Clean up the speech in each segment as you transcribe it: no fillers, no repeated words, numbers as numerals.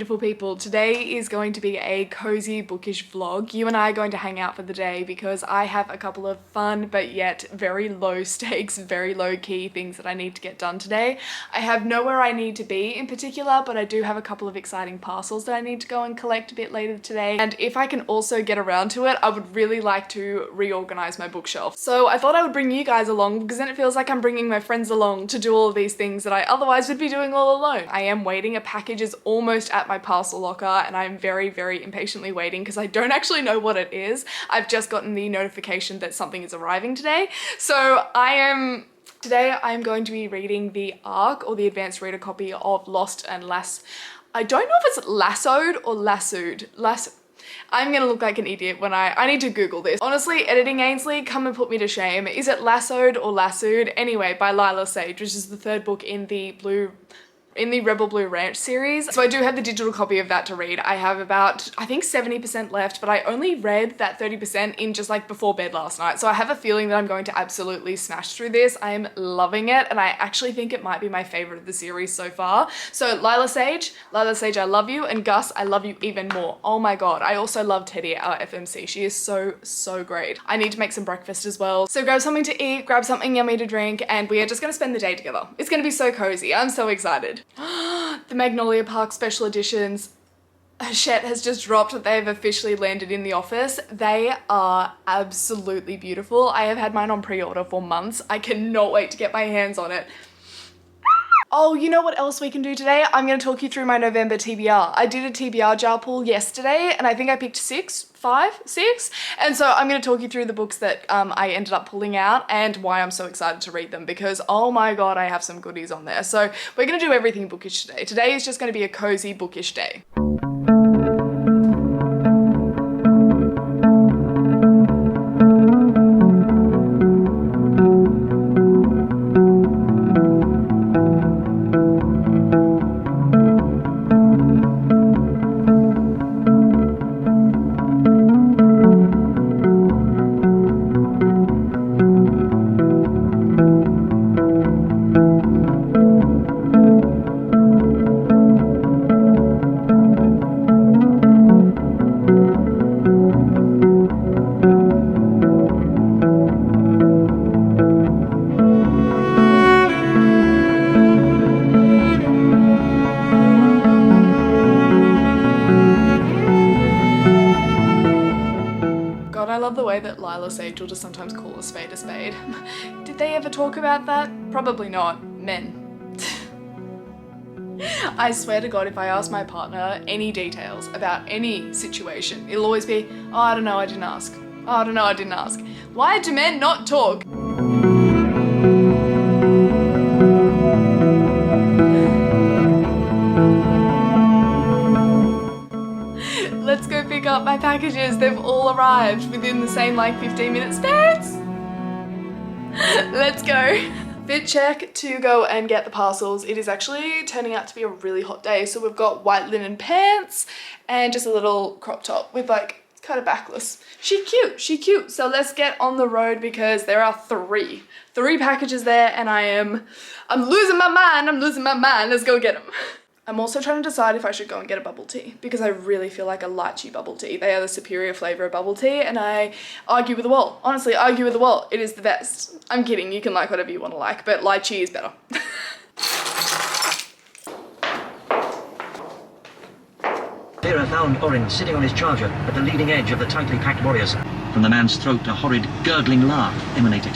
beautiful people. Today is going to be a cozy bookish vlog. You and I are going to hang out for the day because I have a couple of fun but yet very low stakes, very low key things that I need to get done today. I have nowhere I need to be in particular, but I do have a couple of exciting parcels that I need to go and collect a bit later today. And if I can also get around to it, I would really like to reorganize my bookshelf. So I thought I would bring you guys along because then it feels like I'm bringing my friends along to do all of these things that I otherwise would be doing all alone. I am waiting. A package is almost at my parcel locker and I'm very, very impatiently waiting because I don't actually know what it is. I've just gotten the notification that something is arriving today. So today I'm going to be reading the ARC, or the advanced reader copy of Lost and I don't know if it's lassoed or lassoed. I'm gonna look like an idiot when I need to Google this. Honestly, editing Ainsley, come and put me to shame. Is it lassoed or lassoed? Anyway, by Lila Sage, which is the third book in the Rebel Blue Ranch series. So I do have the digital copy of that to read. I have about, I think 70% left, but I only read that 30% in just like before bed last night. So I have a feeling that I'm going to absolutely smash through this. I am loving it, and I actually think it might be my favorite of the series so far. So Lila Sage, I love you, and Gus, I love you even more. Oh my God. I also love Teddy, our FMC. She is so great. I need to make some breakfast as well. So grab something to eat, grab something yummy to drink, and we are just gonna spend the day together. It's gonna be so cozy. I'm so excited. The Magnolia Park special editions. Hachette has just dropped that they've officially landed in the office. They are absolutely beautiful. I have had mine on pre-order for months. I cannot wait to get my hands on it. Oh, you know what else we can do today? I'm going to talk you through my November TBR. I did a TBR jar pull yesterday and I think I picked 6. And so I'm going to talk you through the books that I ended up pulling out and why I'm so excited to read them because, oh my God, I have some goodies on there. So we're going to do everything bookish today. Today is just going to be a cozy bookish day. I love the way that Lila Sage will just sometimes call a spade a spade. Did they ever talk about that? Probably not. Men. I swear to God, if I ask my partner any details about any situation, it'll always be, oh, I don't know, I didn't ask. Oh, I don't know, I didn't ask. Why do men not talk? Let's go pick up my packages. They've all arrived within the same like 15-minute spans. Let's go. Fit check to go and get the parcels. It is actually turning out to be a really hot day. So we've got white linen pants and just a little crop top with like, it's kind of backless. She cute. So let's get on the road because there are three packages there and I'm losing my mind. Let's go get them. I'm also trying to decide if I should go and get a bubble tea because I really feel like a lychee bubble tea. They are the superior flavour of bubble tea and I argue with the wall. Honestly, argue with the wall. It is the best. I'm kidding. You can like whatever you want to like, but lychee is better. Vera found Orin sitting on his charger at the leading edge of the tightly packed warriors. From the man's throat, a horrid, gurgling laugh emanated.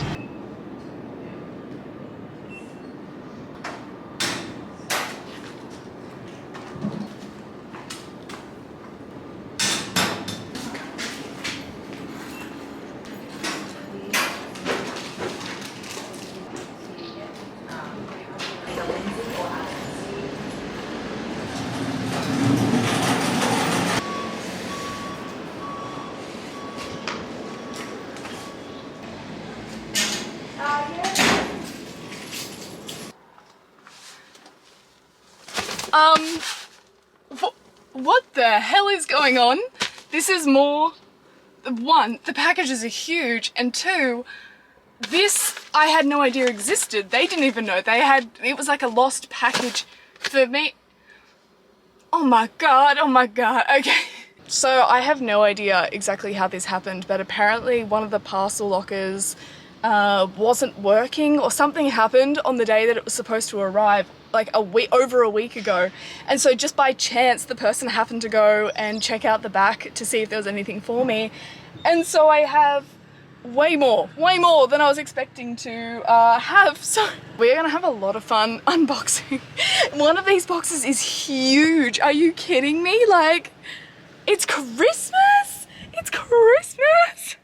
What the hell is going on? This is more, one, the packages are huge, and two, this I had no idea existed. They didn't even know. It was like a lost package for me. Oh my god, oh my god, okay. So I have no idea exactly how this happened, but apparently one of the parcel lockers wasn't working, or something happened on the day that it was supposed to arrive, like over a week ago. And so just by chance, the person happened to go and check out the back to see if there was anything for me. And so I have way more than I was expecting to have. So we're gonna have a lot of fun unboxing. One of these boxes is huge. Are you kidding me? Like, it's Christmas! It's Christmas!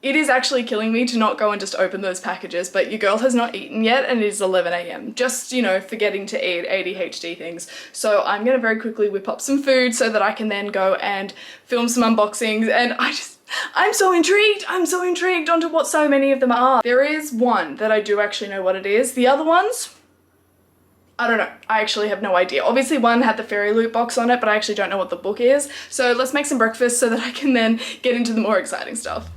It is actually killing me to not go and just open those packages, but your girl has not eaten yet and it is 11 AM. Just, you know, forgetting to eat, ADHD things. So I'm gonna very quickly whip up some food so that I can then go and film some unboxings, and I'm so intrigued onto what so many of them are. There is one that I do actually know what it is. The other ones, I don't know. I actually have no idea. Obviously one had the fairy loot box on it, but I actually don't know what the book is. So let's make some breakfast so that I can then get into the more exciting stuff.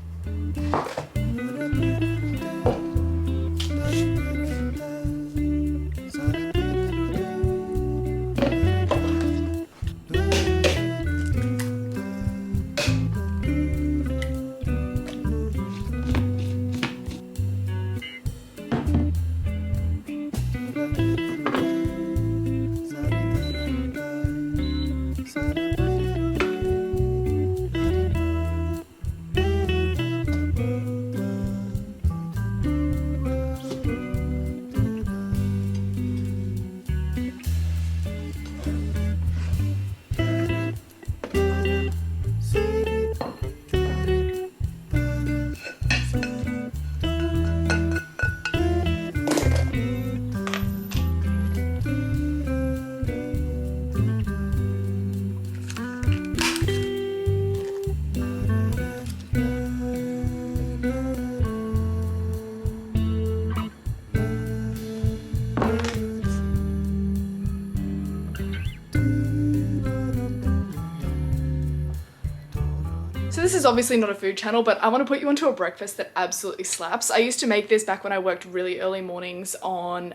So this is obviously not a food channel, but I want to put you onto a breakfast that absolutely slaps. I used to make this back when I worked really early mornings on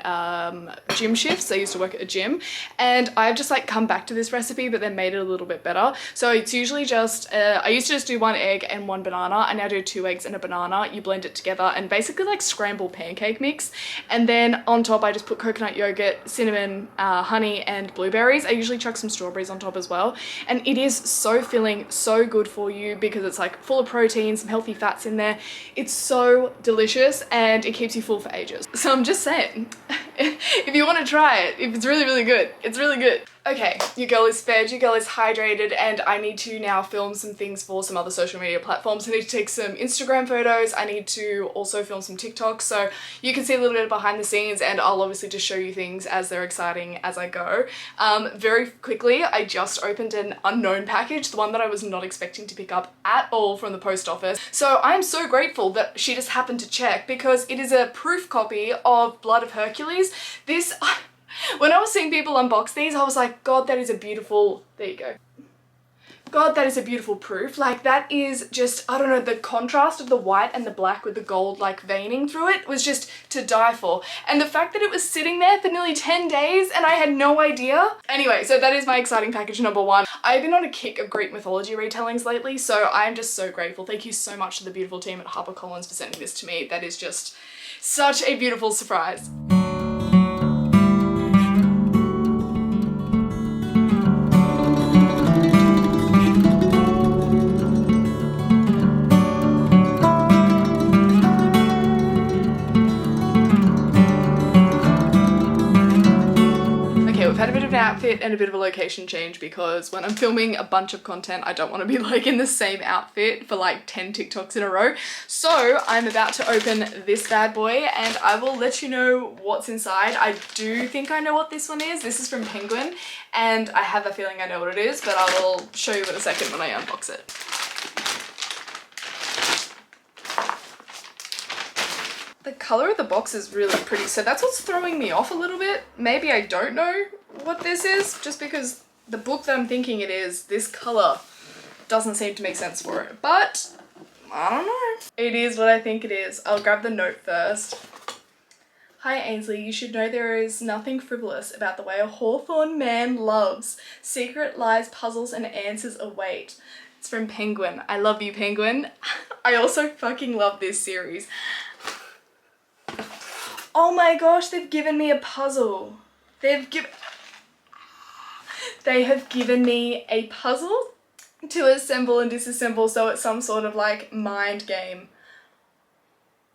gym shifts. I used to work at a gym, and I've just like come back to this recipe but then made it a little bit better. So it's usually just, I used to just do 1 egg and 1 banana. I now do 2 eggs and a banana. You blend it together and basically like scramble pancake mix. And then on top I just put coconut yogurt, cinnamon, honey and blueberries. I usually chuck some strawberries on top as well. And it is so filling, so good for you because it's like full of protein, some healthy fats in there. It's so delicious and it keeps you full for ages. So I'm just saying, if you want to try it, if it's really, really good, it's really good. Okay, your girl is fed, your girl is hydrated, and I need to now film some things for some other social media platforms. I need to take some Instagram photos, I need to also film some TikToks, so you can see a little bit behind the scenes, and I'll obviously just show you things as they're exciting as I go. Very quickly, I just opened an unknown package, the one that I was not expecting to pick up at all from the post office. So I'm so grateful that she just happened to check, because it is a proof copy of Blood of Hercules. This... When I was seeing people unbox these, I was like, God, that is a beautiful, there you go. God, that is a beautiful proof. Like, that is just, I don't know, the contrast of the white and the black with the gold like veining through it was just to die for. And the fact that it was sitting there for nearly 10 days and I had no idea. Anyway, so that is my exciting package number 1. I've been on a kick of Greek mythology retellings lately, so I'm just so grateful. Thank you so much to the beautiful team at HarperCollins for sending this to me. That is just such a beautiful surprise. We've had a bit of an outfit and a bit of a location change, because when I'm filming a bunch of content, I don't want to be like in the same outfit for like 10 TikToks in a row. So I'm about to open this bad boy and I will let you know what's inside. I do think I know what this one is. This is from Penguin and I have a feeling I know what it is, but I will show you in a second when I unbox it. The colour of the box is really pretty, so that's what's throwing me off a little bit. Maybe I don't know what this is, just because the book that I'm thinking it is, this colour doesn't seem to make sense for it. But, I don't know. It is what I think it is. I'll grab the note first. Hi Ainsley, you should know there is nothing frivolous about the way a Hawthorne man loves. Secret lies, puzzles and answers await. It's from Penguin. I love you, Penguin. I also fucking love this series. Oh my gosh, they've given me a puzzle. They have given me a puzzle to assemble and disassemble, so it's some sort of like mind game.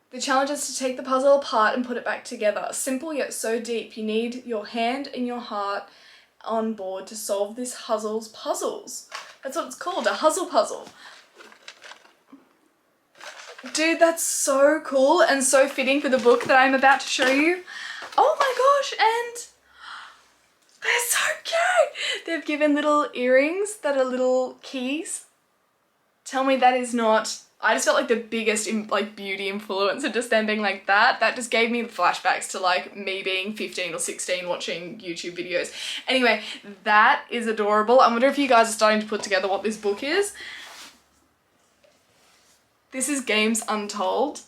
The challenge is to take the puzzle apart and put it back together. Simple yet so deep. You need your hand and your heart on board to solve this puzzles. That's what it's called, a huzzle puzzle. Dude, that's so cool and so fitting for the book that I'm about to show you. Oh my gosh, and they're so cute. They've given little earrings that are little keys. Tell me that is not... I just felt like the biggest beauty influencer, just them being like that. That just gave me flashbacks to like me being 15 or 16 watching YouTube videos. Anyway, that is adorable. I wonder if you guys are starting to put together what this book is. This is Games Untold.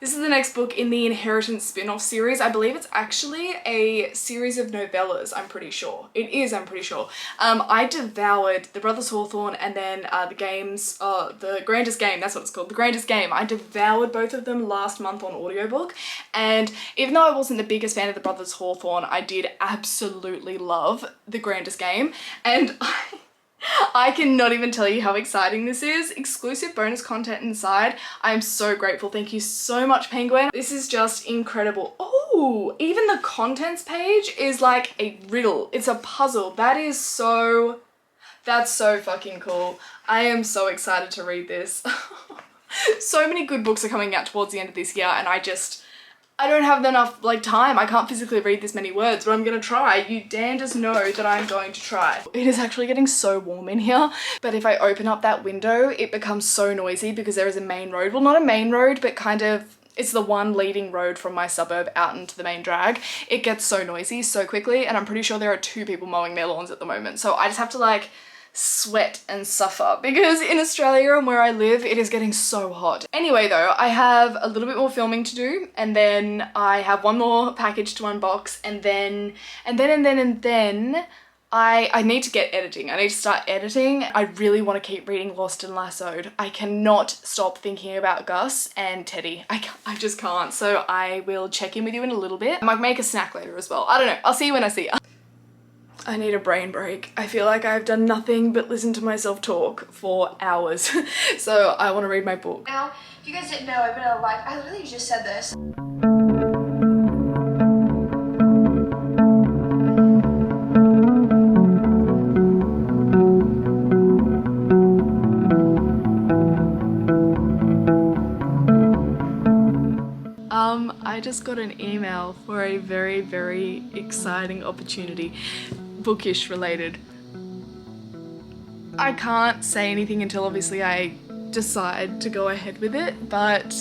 This is the next book in the Inheritance spin-off series. I believe it's actually a series of novellas, I'm pretty sure. It is, I'm pretty sure. I devoured The Brothers Hawthorne and then The Grandest Game, that's what it's called, The Grandest Game. I devoured both of them last month on audiobook, and even though I wasn't the biggest fan of The Brothers Hawthorne, I did absolutely love The Grandest Game, and I cannot even tell you how exciting this is. Exclusive bonus content inside. I am so grateful. Thank you so much, Penguin. This is just incredible. Oh, even the contents page is like a riddle. It's a puzzle. That's so fucking cool. I am so excited to read this. So many good books are coming out towards the end of this year, and I don't have enough time. I can't physically read this many words, but I'm gonna try. You damn just know that I'm going to try. It is actually getting so warm in here, but if I open up that window, it becomes so noisy because there is a main road. Well, not a main road, but kind of, it's the one leading road from my suburb out into the main drag. It gets so noisy so quickly, and I'm pretty sure there are 2 people mowing their lawns at the moment. So I just have to sweat and suffer because in Australia and where I live, it is getting so hot. Anyway though, I have a little bit more filming to do, and then I have one more package to unbox, and then I need to get editing. I need to start editing. I really want to keep reading Lost and Lassoed. I cannot stop thinking about Gus and Teddy. I just can't. So I will check in with you in a little bit. I might make a snack later as well. I don't know. I'll see you when I see you. I need a brain break. I feel like I've done nothing but listen to myself talk for hours. So I want to read my book. Now, if you guys didn't know, I've been in a life. I literally just said this. I just got an email for a very, very exciting opportunity, bookish related. I can't say anything until obviously I decide to go ahead with it, but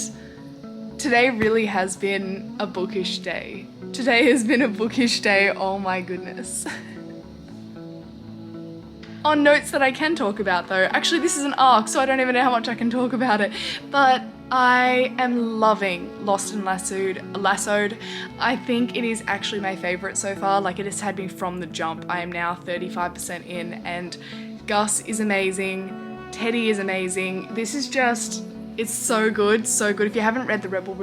today really has been a bookish day. Today has been a bookish day, oh my goodness. On notes that I can talk about though, actually this is an arc, so I don't even know how much I can talk about it, but I am loving Lost and Lassoed. I think it is actually my favourite so far. It has had me from the jump. I am now 35% in, and Gus is amazing, Teddy is amazing. This is just, it's so good, so good. If you haven't read the Rebel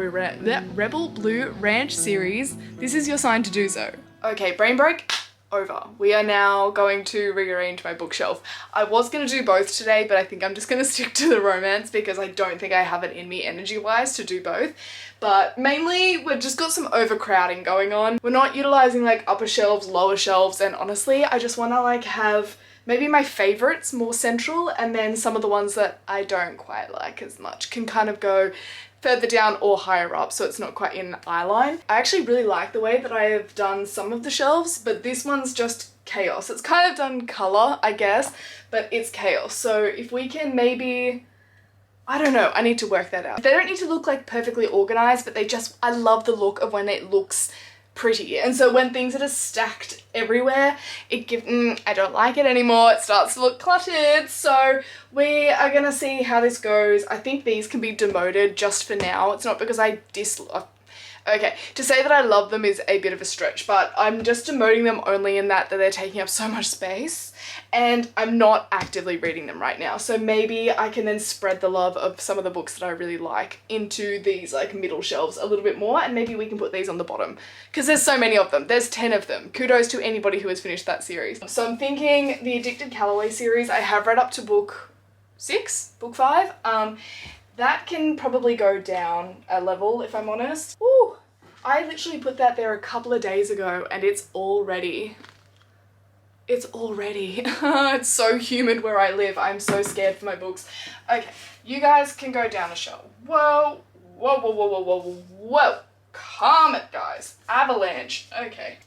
Blue Ranch series, this is your sign to do so. Okay, brain break. Over. We are now going to rearrange my bookshelf. I was going to do both today, but I think I'm just going to stick to the romance because I don't think I have it in me energy-wise to do both. But mainly, we've just got some overcrowding going on. We're not utilising upper shelves, lower shelves, and honestly, I just want to have maybe my favourites more central, and then some of the ones that I don't quite like as much can kind of go further down or higher up, so it's not quite in eye line. I actually really like the way that I have done some of the shelves, but this one's just chaos. It's kind of done colour, I guess, but it's chaos. So if we can maybe, I don't know, I need to work that out. They don't need to look perfectly organised, but I love the look of when it looks pretty. And so when things are just stacked everywhere, I don't like it anymore. It starts to look cluttered. So we are gonna see how this goes. I think these can be demoted just for now. It's not because Okay, to say that I love them is a bit of a stretch, but I'm just demoting them only in that they're taking up so much space and I'm not actively reading them right now. So maybe I can then spread the love of some of the books that I really like into these like middle shelves a little bit more, and maybe we can put these on the bottom because there's so many of them. There's 10 of them. Kudos to anybody who has finished that series. So I'm thinking the Addicted Callaway series, I have read up to book 6, book 5. That can probably go down a level if I'm honest. Ooh, I literally put that there a couple of days ago and it's already, it's so humid where I live. I'm so scared for my books. Okay, you guys can go down a shelf. Whoa, whoa, whoa, whoa, whoa, whoa, whoa. Calm it, guys. Avalanche. Okay.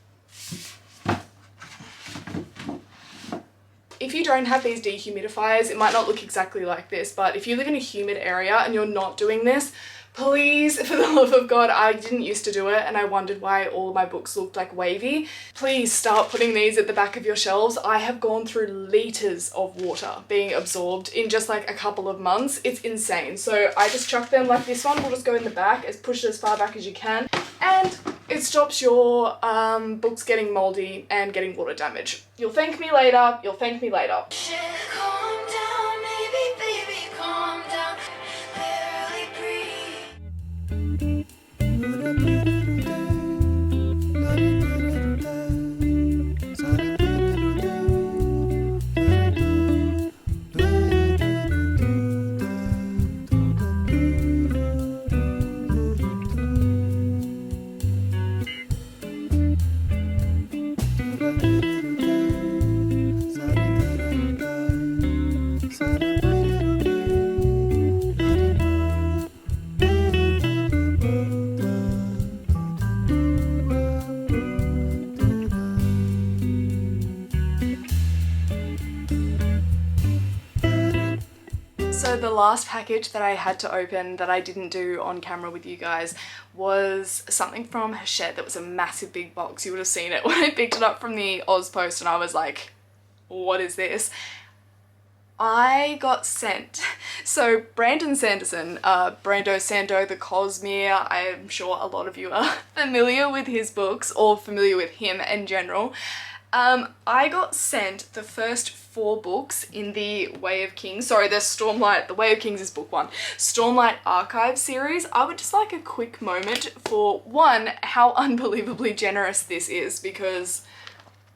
If you don't have these dehumidifiers, it might not look exactly like this, but if you live in a humid area and you're not doing this, please, for the love of God, I didn't used to do it and I wondered why all of my books looked like wavy. Please start putting these at the back of your shelves. I have gone through liters of water being absorbed in just like a couple of months. It's insane. So I just chuck them like this one. We'll just go in the back, push it as far back as you can. And it stops your books getting moldy and getting water damage. You'll thank me later. You'll thank me later. Calm down, baby, calm down. Barely breathe. So the last package that I had to open that I didn't do on camera with you guys was something from Hachette that was a massive big box. You would have seen it when I picked it up from the Oz Post and I was like, what is this? I got sent. So Brandon Sanderson, Brando Sando the Cosmere, I'm sure a lot of you are familiar with his books or familiar with him in general. I got sent the first 4 books in the Way of Kings, sorry, the Way of Kings is book 1, Stormlight Archive series. I would just like a quick moment for one, how unbelievably generous this is, because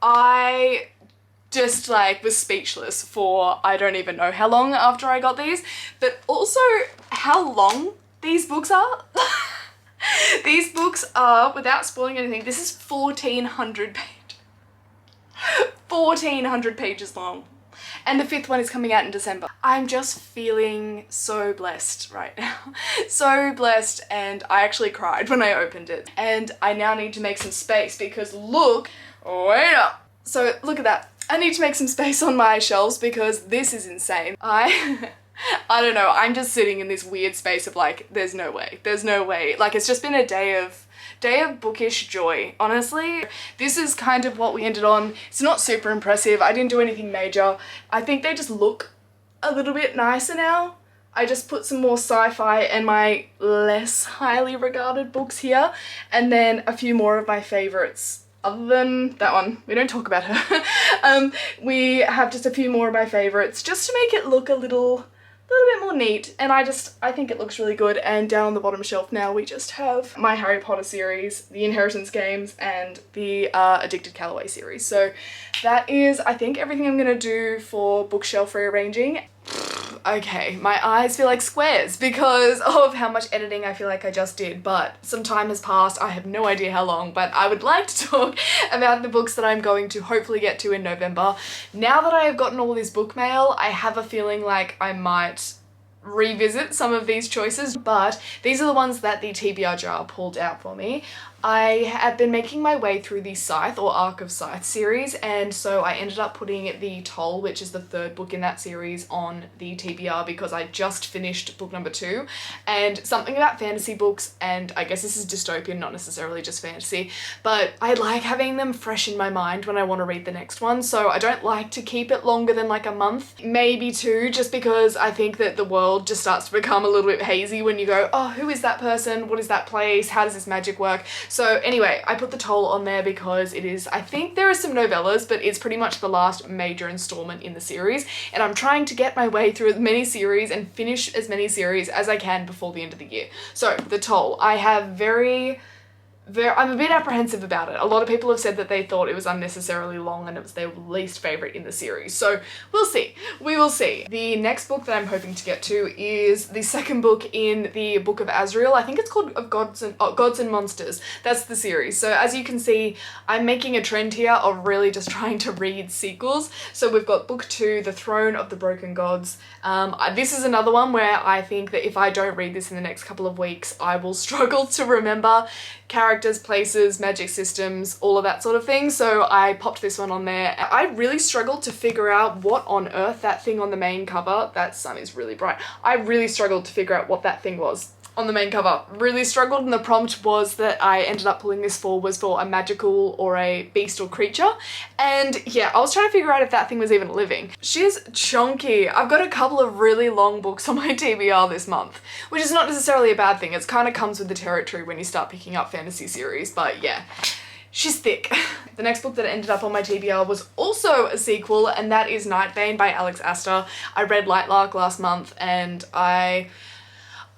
I just like was speechless for I don't even know how long after I got these, but also how long these books are. These books are, without spoiling anything, this is 1,400 pages. 1,400 pages long. And the 5th one is coming out in December. I'm just feeling so blessed right now. So blessed, and I actually cried when I opened it. And I now need to make some space because look, wait up. So look at that. I need to make some space on my shelves because this is insane. I don't know, I'm just sitting in this weird space of like, there's no way. Like it's just been a day of bookish joy, honestly. This is kind of what we ended on. It's not super impressive. I didn't do anything major. I think they just look a little bit nicer now. I just put some more sci-fi and my less highly regarded books here, and then a few more of my favorites. Other than that one, we don't talk about her. We have just a few more of my favorites just to make it look a little bit more neat, and I think it looks really good. And down on the bottom shelf now we just have my Harry Potter series, the Inheritance Games, and the Addicted Callaway series. So that is, I think, everything I'm gonna do for bookshelf rearranging. Okay, my eyes feel like squares because of how much editing I feel like I just did, but some time has passed. I have no idea how long, but I would like to talk about the books that I'm going to hopefully get to in November. Now that I have gotten all this book mail, I have a feeling like I might revisit some of these choices, but these are the ones that the TBR jar pulled out for me. I have been making my way through the Scythe or Arc of Scythe series, and so I ended up putting The Toll, which is the third book in that series, on the TBR because I just finished book number 2, and something about fantasy books, and I guess this is dystopian, not necessarily just fantasy, but I like having them fresh in my mind when I want to read the next one, so I don't like to keep it longer than like a month, maybe 2, just because I think that the world just starts to become a little bit hazy when you go, oh, who is that person? What is that place? How does this magic work? So anyway, I put The Toll on there because it is, I think there are some novellas, but it's pretty much the last major installment in the series, and I'm trying to get my way through as many series and finish as many series as I can before the end of the year. So The Toll, I have I'm a bit apprehensive about it. A lot of people have said that they thought it was unnecessarily long and it was their least favourite in the series. So we'll see. We will see. The next book that I'm hoping to get to is the second book in the Book of Azrael. I think it's called Of Gods and Monsters. That's the series. So as you can see, I'm making a trend here of really just trying to read sequels. So we've got book 2, The Throne of the Broken Gods. This is another one where I think that if I don't read this in the next couple of weeks, I will struggle to remember characters, places, magic systems, all of that sort of thing. So I popped this one on there. I really struggled to figure out what on earth that thing on the main cover, that sun is really bright, I really struggled to figure out what that thing was on the main cover. Really struggled, and the prompt was that I ended up pulling this for was for a magical or a beast or creature. And yeah, I was trying to figure out if that thing was even living. She's chunky. I've got a couple of really long books on my TBR this month, which is not necessarily a bad thing. It kind of comes with the territory when you start picking up fantasy series, but yeah. She's thick. The next book that ended up on my TBR was also a sequel, and that is Nightbane by Alex Astor. I read Lightlark last month, and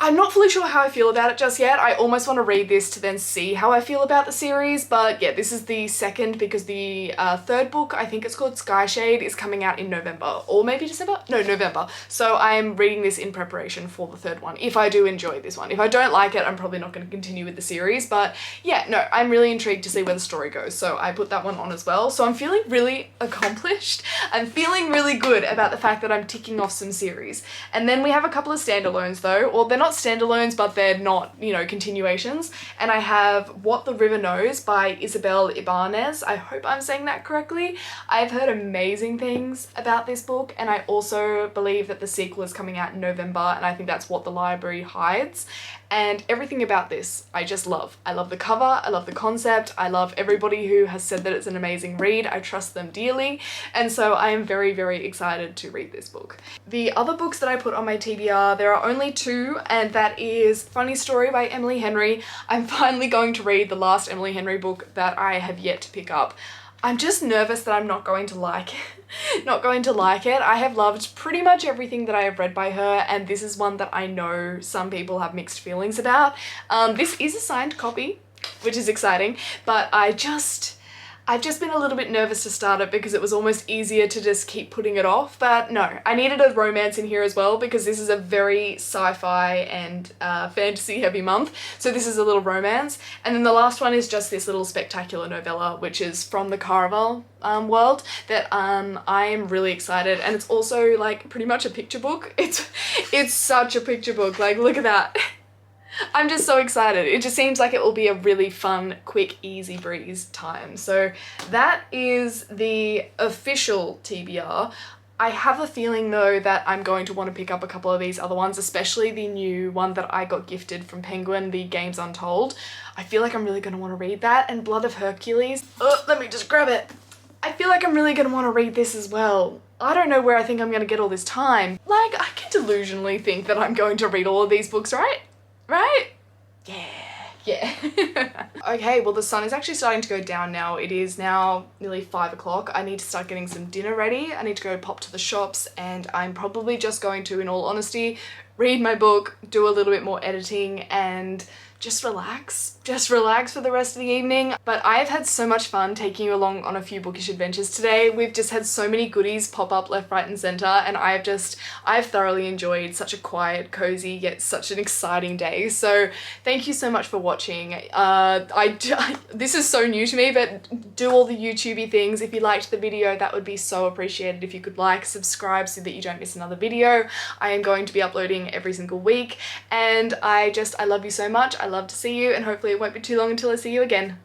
I'm not fully sure how I feel about it just yet. I almost want to read this to then see how I feel about the series, but yeah, this is the second because the third book, I think it's called Skyshade, is coming out in November, or maybe December? No, November. So I'm reading this in preparation for the third one, if I do enjoy this one. If I don't like it, I'm probably not going to continue with the series, but yeah, no, I'm really intrigued to see where the story goes, so I put that one on as well. So I'm feeling really accomplished. I'm feeling really good about the fact that I'm ticking off some series. And then we have a couple of standalones though, or they're not standalones, but they're not, you know, continuations. And I have What the River Knows by Isabel Ibanez. I hope I'm saying that correctly. I've heard amazing things about this book, and I also believe that the sequel is coming out in November, and I think that's What the Library Hides. And everything about this, I just love. I love the cover, I love the concept, I love everybody who has said that it's an amazing read. I trust them dearly, and so I am very, very excited to read this book. The other books that I put on my TBR, there are only 2, and that is Funny Story by Emily Henry. I'm finally going to read the last Emily Henry book that I have yet to pick up. I'm just nervous that I'm not going to like it. Not going to like it. I have loved pretty much everything that I have read by her, and this is one that I know some people have mixed feelings about. This is a signed copy, which is exciting, but I've just been a little bit nervous to start it because it was almost easier to just keep putting it off, but no, I needed a romance in here as well because this is a very sci-fi and fantasy heavy month, so this is a little romance. And then the last one is just this little spectacular novella, which is from the Caraval world, that I am really excited, and it's also like pretty much a picture book. It's such a picture book, like look at that. I'm just so excited. It just seems like it will be a really fun, quick, easy breeze time. So that is the official TBR. I have a feeling though that I'm going to want to pick up a couple of these other ones, especially the new one that I got gifted from Penguin, the Games Untold. I feel like I'm really going to want to read that, and Blood of Hercules. Oh, let me just grab it. I feel like I'm really going to want to read this as well. I don't know where I think I'm going to get all this time. Like, I can delusionally think that I'm going to read all of these books, right? Right? Yeah. Okay, well the sun is actually starting to go down now. It is now nearly 5 o'clock. I need to start getting some dinner ready. I need to go pop to the shops, and I'm probably just going to, in all honesty, read my book, do a little bit more editing, and just relax for the rest of the evening. But I've had so much fun taking you along on a few bookish adventures today. We've just had so many goodies pop up left, right and center, and I've thoroughly enjoyed such a quiet, cozy, yet such an exciting day. So thank you so much for watching. This is so new to me, but do all the YouTubey things. If you liked the video, that would be so appreciated if you could like, subscribe so that you don't miss another video. I am going to be uploading every single week, and I love you so much. I love to see you, and hopefully it won't be too long until I see you again.